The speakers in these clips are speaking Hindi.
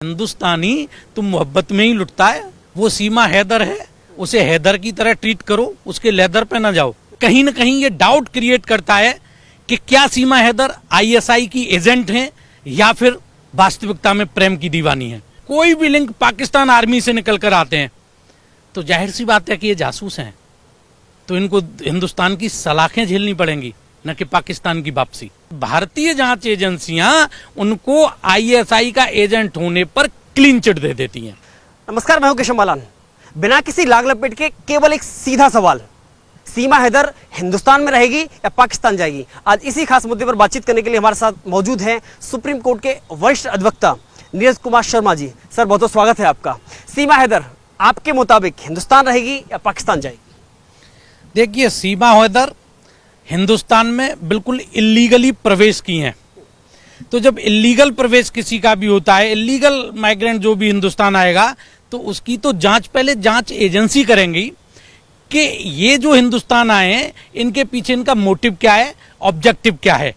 हिंदुस्तानी तो मोहब्बत में ही लुटता है। वो सीमा हैदर है, उसे हैदर की तरह ट्रीट करो, उसके लेदर पे ना जाओ। कहीं न कहीं ये डाउट क्रिएट करता है कि क्या सीमा हैदर आईएसआई की एजेंट हैं या फिर वास्तविकता में प्रेम की दीवानी है। कोई भी लिंक पाकिस्तान आर्मी से निकल कर आते हैं तो जाहिर सी बात है कि ये जासूस हैं, तो इनको हिंदुस्तान की सलाखें झेलनी पड़ेंगी, न कि पाकिस्तान की वापसी। भारतीय जांच एजेंसियां उनको आईएसआई का एजेंट होने पर क्लीन चिट दे देती हैं। नमस्कार, मैं हूं केशव मालान। बिना किसी लाग लपेट के केवल एक सीधा सवाल, सीमा हैदर हिंदुस्तान में रहेगी या पाकिस्तान जाएगी? आज इसी खास मुद्दे पर बातचीत करने के लिए हमारे साथ मौजूद हैं सुप्रीम कोर्ट के वरिष्ठ अधिवक्ता नीरज कुमार शर्मा जी। सर, बहुत बहुत स्वागत है आपका। सीमा हैदर आपके मुताबिक हिंदुस्तान रहेगी या पाकिस्तान जाएगी? देखिए, सीमा हैदर हिंदुस्तान में बिल्कुल इल्लीगली प्रवेश की हैं। तो जब इल्लीगल प्रवेश किसी का भी होता है, इल्लीगल माइग्रेंट जो भी हिंदुस्तान आएगा, तो उसकी तो जांच पहले जांच एजेंसी करेंगी कि ये जो हिंदुस्तान आए हैं इनके पीछे इनका मोटिव क्या है, ऑब्जेक्टिव क्या है।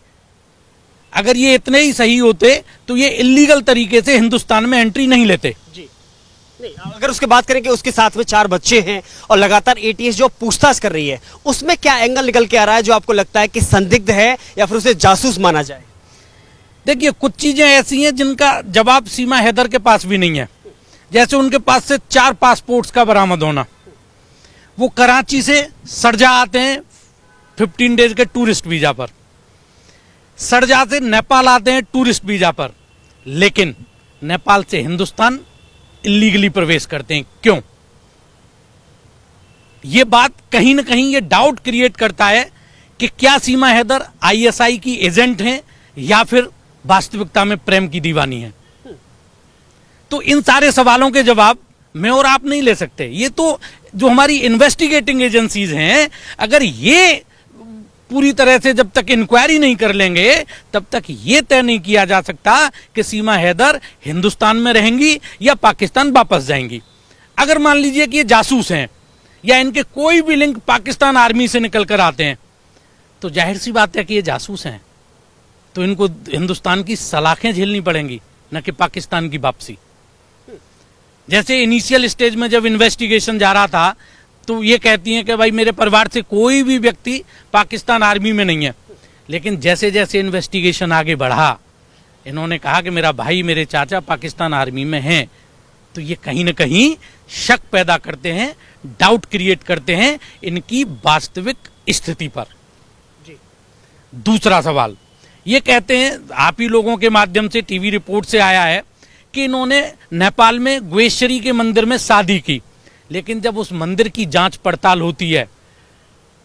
अगर ये इतने ही सही होते तो ये इल्लीगल तरीके से हिंदुस्तान में एंट्री नहीं लेते। जी नहीं, अगर उसकी बात करें कि उसके साथ में 4 बच्चे हैं और लगातार एटीएस जो पूछताछ कर रही है, उसमें क्या एंगल निकल के आ रहा है जो आपको लगता है कि संदिग्ध है या फिर उसे जासूस माना जाए? देखिए, कुछ चीजें ऐसी हैं जिनका जवाब सीमा हैदर के पास भी नहीं है। जैसे उनके पास से 4 पासपोर्ट्स का बरामद होना। वो कराची से सरजा आते हैं 15 डेज के टूरिस्ट वीजा पर, सरजा से नेपाल आते हैं टूरिस्ट वीजा पर, लेकिन नेपाल से हिंदुस्तान इल्लीगली प्रवेश करते हैं। क्यों? ये बात कहीं ना कहीं ये डाउट क्रिएट करता है कि क्या सीमा हैदर आईएसआई की एजेंट हैं या फिर वास्तविकता में प्रेम की दीवानी है। तो इन सारे सवालों के जवाब मैं और आप नहीं ले सकते। ये तो जो हमारी इन्वेस्टिगेटिंग एजेंसीज हैं, अगर ये पूरी तरह से जब तक इंक्वायरी नहीं कर लेंगे तब तक ये तय नहीं किया जा सकता कि सीमा हैदर हिंदुस्तान में रहेंगी या पाकिस्तान वापस जाएंगी। अगर मान लीजिए कि ये जासूस हैं या इनके कोई भी लिंक पाकिस्तान आर्मी से निकल कर आते हैं, तो जाहिर सी बात है कि ये जासूस हैं, तो इनको हिंदुस्तान की सलाखें झेलनी पड़ेंगी, न कि पाकिस्तान की वापसी। जैसे इनिशियल स्टेज में जब इन्वेस्टिगेशन जा रहा था तो ये कहती हैं कि भाई मेरे परिवार से कोई भी व्यक्ति पाकिस्तान आर्मी में नहीं है, लेकिन जैसे जैसे इन्वेस्टिगेशन आगे बढ़ा, इन्होंने कहा कि मेरा भाई, मेरे चाचा पाकिस्तान आर्मी में हैं। तो ये कहीं ना कहीं शक पैदा करते हैं, डाउट क्रिएट करते हैं इनकी वास्तविक स्थिति पर। दूसरा सवाल, ये कहते हैं, आप ही लोगों के माध्यम से टीवी रिपोर्ट से आया है कि इन्होंने नेपाल में ग्वेश्वरी के मंदिर में शादी की, लेकिन जब उस मंदिर की जांच पड़ताल होती है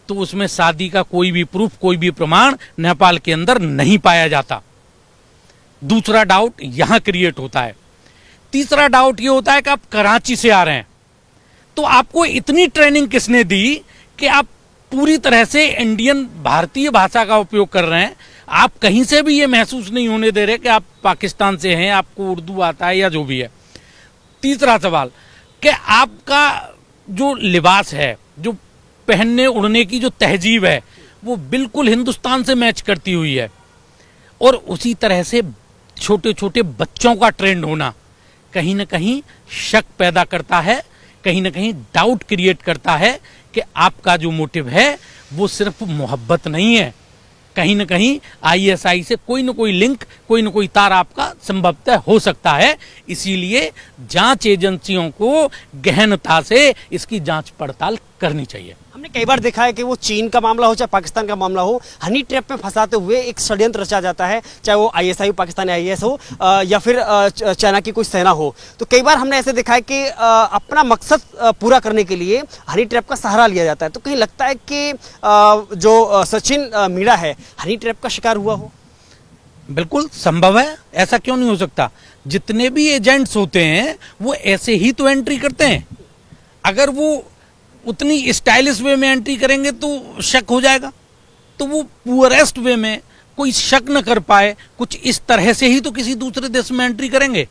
तो उसमें शादी का कोई भी प्रूफ, कोई भी प्रमाण नेपाल के अंदर नहीं पाया जाता। दूसरा डाउट यहां क्रिएट होता है। तीसरा डाउट ये होता है कि आप कराची से आ रहे हैं, तो आपको इतनी ट्रेनिंग किसने दी कि आप पूरी तरह से इंडियन भारतीय भाषा का उपयोग कर रहे हैं। आप कहीं से भी ये महसूस नहीं होने दे रहे कि आप पाकिस्तान से हैं, आपको उर्दू आता है या जो भी है। तीसरा सवाल कि आपका जो लिबास है, जो पहनने उड़ने की जो तहजीब है, वो बिल्कुल हिंदुस्तान से मैच करती हुई है। और उसी तरह से छोटे छोटे बच्चों का ट्रेंड होना कहीं ना कहीं शक पैदा करता है, कहीं ना कहीं डाउट क्रिएट करता है कि आपका जो मोटिव है वो सिर्फ मोहब्बत नहीं है। कहीं ना कहीं आईएसआई से कोई ना कोई लिंक, कोई ना कोई तार आपका संभवतः हो सकता है। इसीलिए जांच एजेंसियों को गहनता से इसकी जांच पड़ताल करनी चाहिए। हमने कई बार देखा है कि वो चीन का मामला हो चाहे पाकिस्तान का मामला हो, हनी ट्रैप में फंसाते हुए एक षड्यंत्र रचा जाता है, चाहे वो आईएसआई हो, पाकिस्तानी आईएस हो या फिर चाइना की कोई सेना हो। तो कई बार हमने ऐसे देखा है कि अपना मकसद पूरा करने के लिए हनी ट्रैप का सहारा लिया जाता है। तो कहीं लगता है कि जो सचिन मीणा है हनी ट्रैप का शिकार हुआ हो? बिल्कुल संभव है, ऐसा क्यों नहीं हो सकता। जितने भी एजेंट्स होते हैं वो ऐसे ही तो एंट्री करते हैं। अगर वो उतनी स्टाइलिश वे में एंट्री करेंगे तो शक हो जाएगा, तो वो पुअरेस्ट वे में कोई शक न कर पाए, कुछ इस तरह से ही तो किसी दूसरे देश में एंट्री करेंगे।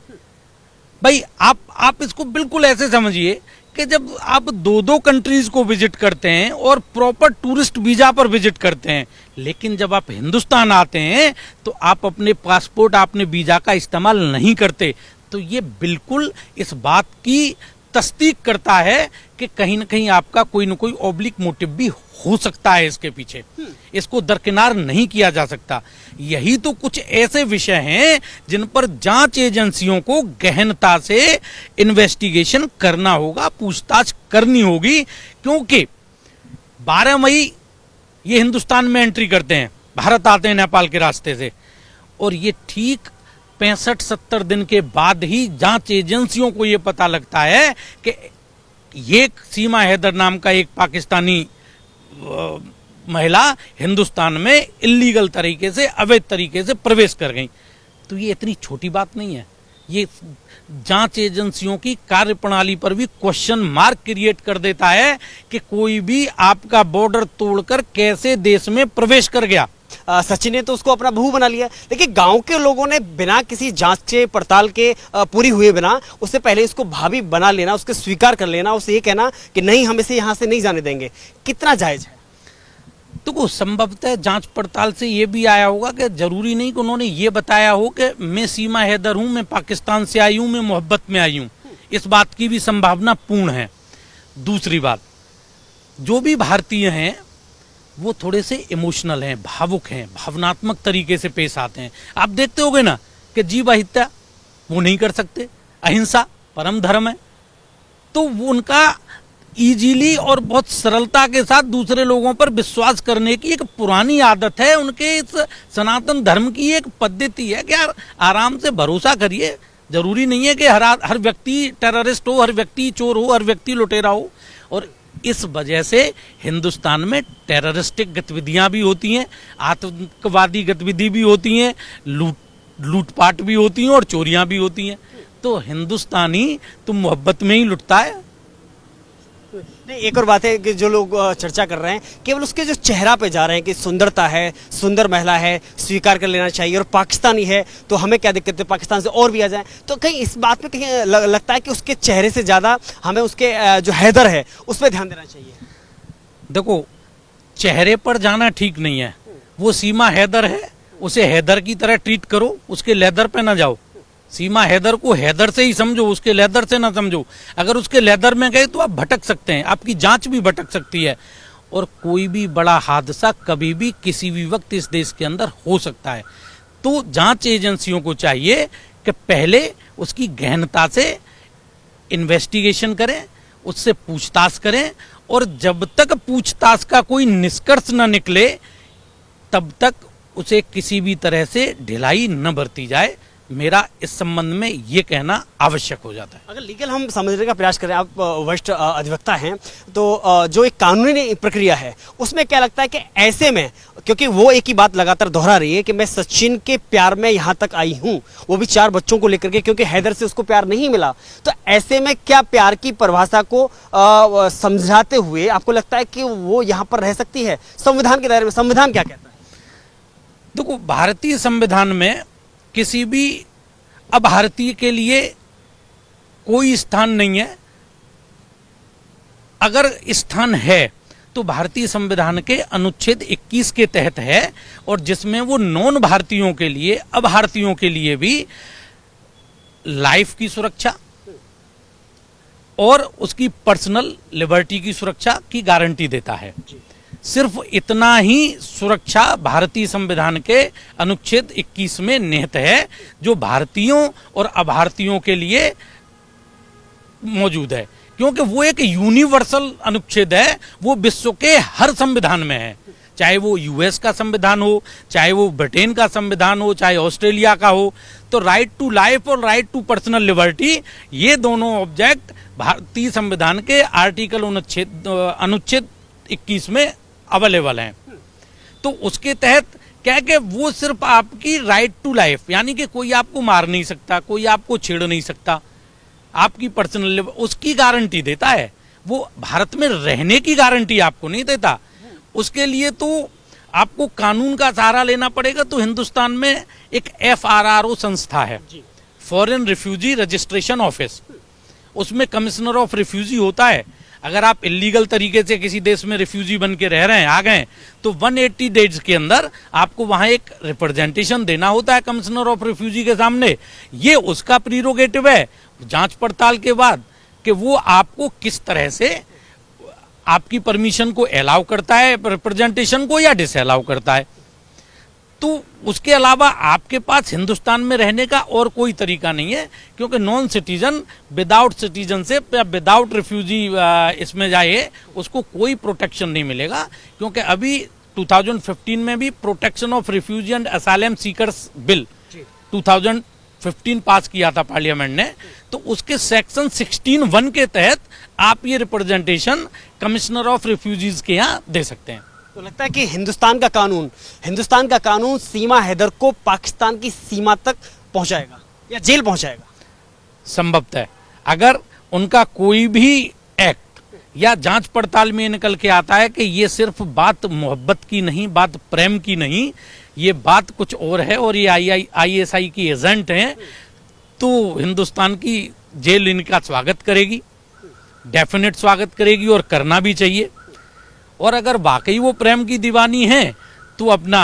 भाई आप इसको बिल्कुल ऐसे समझिए कि जब आप 2-2 कंट्रीज को विजिट करते हैं और प्रॉपर टूरिस्ट वीजा पर विजिट करते हैं, लेकिन जब आप हिंदुस्तान आते हैं तो आप अपने पासपोर्ट, अपने वीजा का इस्तेमाल नहीं करते। तो ये बिल्कुल इस बात की तस्दीक करता है कि कहीं ना कहीं आपका कोई ना कोई ऑब्लिक मोटिव भी हो सकता है इसके पीछे। इसको दरकिनार नहीं किया जा सकता। यही तो कुछ ऐसे विषय हैं जिन पर जांच एजेंसियों को गहनता से इन्वेस्टिगेशन करना होगा, पूछताछ करनी होगी, क्योंकि 12 मई ये हिंदुस्तान में एंट्री करते हैं, भारत आते हैं नेपाल के रास्ते से, और ये ठीक 65-70 दिन के बाद ही जांच एजेंसियों को ये पता लगता है कि ये सीमा हैदर नाम का एक पाकिस्तानी महिला हिंदुस्तान में इल्लीगल तरीके से, अवैध तरीके से प्रवेश कर गई। तो ये इतनी छोटी बात नहीं है। ये जांच एजेंसियों की कार्यप्रणाली पर भी क्वेश्चन मार्क क्रिएट कर देता है कि कोई भी आपका बॉर्डर तोड़कर कैसे देश में प्रवेश कर गया। सचिन ने तो उसको अपना बहू बना लिया, लेकिन गांव के लोगों ने बिना किसी जांच पड़ताल के पूरी हुए बिना उससे पहले इसको भाभी बना लेना, उसके स्वीकार कर लेना, उसे ये कहना कि नहीं हम इसे यहाँ से नहीं जाने देंगे, कितना जायज है? तो संभवतः जांच पड़ताल से ये भी आया होगा कि जरूरी नहीं कि उन्होंने ये बताया हो कि मैं सीमा हैदर हूं, मैं पाकिस्तान से आई हूं, मैं मोहब्बत में आई हूं। इस बात की भी संभावना पूर्ण है। दूसरी बात, जो भी भारतीय हैं वो थोड़े से इमोशनल हैं, भावुक हैं, भावनात्मक तरीके से पेश आते हैं। आप देखते होगे ना कि जीव हत्या वो नहीं कर सकते, अहिंसा परम धर्म है, तो वो उनका इजीली और बहुत सरलता के साथ दूसरे लोगों पर विश्वास करने की एक पुरानी आदत है। उनके इस सनातन धर्म की एक पद्धति है कि यार आराम से भरोसा करिए, जरूरी नहीं है कि हर व्यक्ति टेररिस्ट हो, हर व्यक्ति चोर हो, हर व्यक्ति लुटेरा हो। और इस वजह से हिंदुस्तान में टेररिस्टिक गतिविधियां भी होती हैं, आतंकवादी गतिविधि भी होती हैं, लूटपाट भी होती हैं और चोरियां भी होती हैं। तो हिंदुस्तानी तो मोहब्बत में ही लुटता है। नहीं, एक और बात है कि जो लोग चर्चा कर रहे हैं केवल उसके जो चेहरा पे जा रहे हैं कि सुंदरता है, सुंदर महिला है, स्वीकार कर लेना चाहिए, और पाकिस्तानी है तो हमें क्या दिक्कत है, पाकिस्तान से और भी आ जाए। तो कहीं इस बात पे कहीं लगता है कि उसके चेहरे से ज़्यादा हमें उसके जो हैदर है उस पर ध्यान देना चाहिए। देखो, चेहरे पर जाना ठीक नहीं है। वो सीमा हैदर है, उसे हैदर की तरह ट्रीट करो, उसके लेदर पे ना जाओ। सीमा हैदर को हैदर से ही समझो, उसके लेदर से ना समझो। अगर उसके लेदर में गए तो आप भटक सकते हैं, आपकी जांच भी भटक सकती है, और कोई भी बड़ा हादसा कभी भी किसी भी वक्त इस देश के अंदर हो सकता है। तो जांच एजेंसियों को चाहिए कि पहले उसकी गहनता से इन्वेस्टिगेशन करें, उससे पूछताछ करें, और जब तक पूछताछ का कोई निष्कर्ष न निकले तब तक उसे किसी भी तरह से ढिलाई न बरती जाए। मेरा इस संबंध में ये कहना आवश्यक हो जाता है। अगर लीगल हम समझने का प्रयास करें, आप वरिष्ठ अधिवक्ता हैं, तो जो एक कानूनी प्रक्रिया है उसमें क्या लगता है कि ऐसे में, क्योंकि वो एक ही बात लगातार दोहरा रही है कि मैं सचिन के प्यार में यहाँ तक आई हूँ, वो भी 4 बच्चों को लेकर के, क्योंकि हैदर से उसको प्यार नहीं मिला, तो ऐसे में क्या प्यार की परिभाषा को समझाते हुए आपको लगता है कि वो यहाँ पर रह सकती है संविधान के दायरे में? संविधान क्या कहता है? देखो, भारतीय संविधान में किसी भी अभारतीय के लिए कोई स्थान नहीं है। अगर स्थान है तो भारतीय संविधान के अनुच्छेद 21 के तहत है, और जिसमें वो नॉन भारतीयों के लिए, अभारतीयों के लिए भी लाइफ की सुरक्षा और उसकी पर्सनल लिबर्टी की सुरक्षा की गारंटी देता है। सिर्फ इतना ही सुरक्षा भारतीय संविधान के अनुच्छेद 21 में निहित है, जो भारतीयों और अभारतीयों के लिए मौजूद है, क्योंकि वो एक यूनिवर्सल अनुच्छेद है। वो विश्व के हर संविधान में है, चाहे वो यूएस का संविधान हो, चाहे वो ब्रिटेन का संविधान हो, चाहे ऑस्ट्रेलिया का हो। तो राइट टू लाइफ और राइट टू पर्सनल लिबर्टी, ये दोनों ऑब्जेक्ट भारतीय संविधान के आर्टिकल अनुच्छेद 21 में अवेलेबल हैं। तो उसके तहत क्या है कि वो सिर्फ आपकी राइट टू लाइफ, यानी कि कोई आपको मार नहीं सकता, कोई आपको छेड़ नहीं सकता, आपकी पर्सनल उसकी गारंटी देता है। वो भारत में रहने की गारंटी आपको नहीं देता। उसके लिए तो आपको कानून का सहारा लेना पड़ेगा। तो हिंदुस्तान में एक FRRO संस्था है, फॉरेन रिफ्यूजी रजिस्ट्रेशन ऑफिस, उसमें कमिश्नर ऑफ रिफ्यूजी होता है। अगर आप इलीगल तरीके से किसी देश में रिफ्यूजी बन के रह रहे हैं, आ गए, तो 180 डेज के अंदर आपको वहां एक रिप्रेजेंटेशन देना होता है कमिश्नर ऑफ रिफ्यूजी के सामने। ये उसका प्रीरोगेटिव है जांच पड़ताल के बाद कि वो आपको किस तरह से आपकी परमिशन को अलाउ करता है, रिप्रेजेंटेशन को, या डिसअलाउ करता है। तो उसके अलावा आपके पास हिंदुस्तान में रहने का और कोई तरीका नहीं है, क्योंकि नॉन सिटीजन विदाउट सिटीजनशिप या विदाउट रिफ्यूजी इसमें जाए उसको कोई प्रोटेक्शन नहीं मिलेगा। क्योंकि अभी 2015 में भी protection of refugee and asylum seekers bill 2015 पास किया था पार्लियामेंट ने, तो उसके सेक्शन 16(1) के तहत आप ये रिप्रेजेंटेशन कमिश्नर ऑफ रिफ्यूजीज के यहाँ दे सकते हैं। तो लगता है कि हिंदुस्तान का कानून सीमा हैदर को पाकिस्तान की सीमा तक पहुंचाएगा या जेल पहुंचाएगा। संभवतः अगर उनका कोई भी एक्ट या जांच पड़ताल में निकल के आता है कि ये सिर्फ बात मोहब्बत की नहीं, बात प्रेम की नहीं, ये बात कुछ और है और ये ISI की एजेंट हैं, तो हिंदुस्तान की जेल इनका स्वागत करेगी, डेफिनेट स्वागत करेगी, और करना भी चाहिए। और अगर वाकई वो प्रेम की दीवानी है तो अपना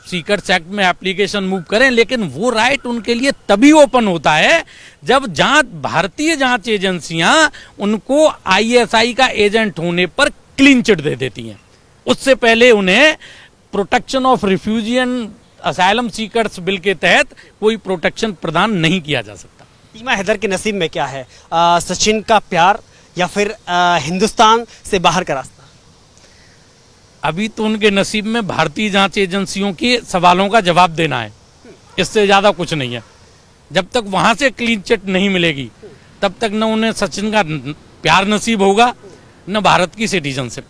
सीकर्स एक्ट में एप्लीकेशन मूव करें, लेकिन वो राइट उनके लिए तभी ओपन होता है जब भारतीय जांच एजेंसियां उनको ISI का एजेंट होने पर क्लीन चिट दे देती हैं। उससे पहले उन्हें protection of refugee and asylum seekers bill के तहत कोई प्रोटेक्शन प्रदान नहीं किया जा सकता। सीमा हैदर के नसीब में क्या है, सचिन का प्यार या फिर हिंदुस्तान से बाहर का रास्ता? अभी तो उनके नसीब में भारतीय जांच एजेंसियों के सवालों का जवाब देना है, इससे ज्यादा कुछ नहीं है। जब तक वहां से क्लीन चिट नहीं मिलेगी तब तक न उन्हें सचिन का प्यार नसीब होगा न भारत की सिटीजनशिप।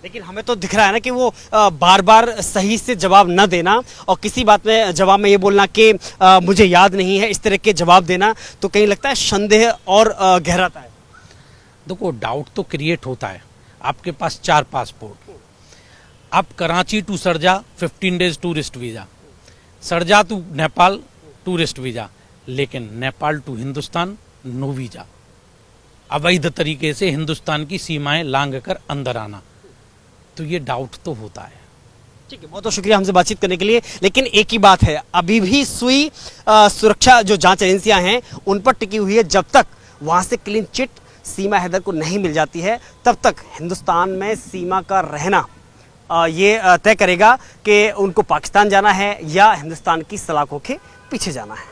लेकिन हमें तो दिख रहा है ना कि वो बार बार सही से जवाब न देना और किसी बात में जवाब में ये बोलना कि मुझे याद नहीं है, इस तरह के जवाब देना, तो कहीं लगता है संदेह और गहराता है। देखो, डाउट तो क्रिएट होता है। आपके पास 4 पासपोर्ट, अब Karachi to Sharjah 15 days tourist visa, Sharjah to Nepal tourist visa, लेकिन Nepal to Hindustan no visa. अवैध तरीके से हिंदुस्तान की सीमाएं लांघ कर अंदर आना, तो ये डाउट तो होता है। ठीक है, बहुत बहुत शुक्रिया हमसे बातचीत करने के लिए। लेकिन एक ही बात है, अभी भी सुई सुरक्षा जो जांच एजेंसियां हैं उन पर टिकी हुई है। जब तक वहां से क्लीन चिट सीमा हैदर को नहीं मिल जाती है तब तक हिंदुस्तान में सीमा का रहना ये तय करेगा कि उनको पाकिस्तान जाना है या हिंदुस्तान की सलाखों के पीछे जाना है।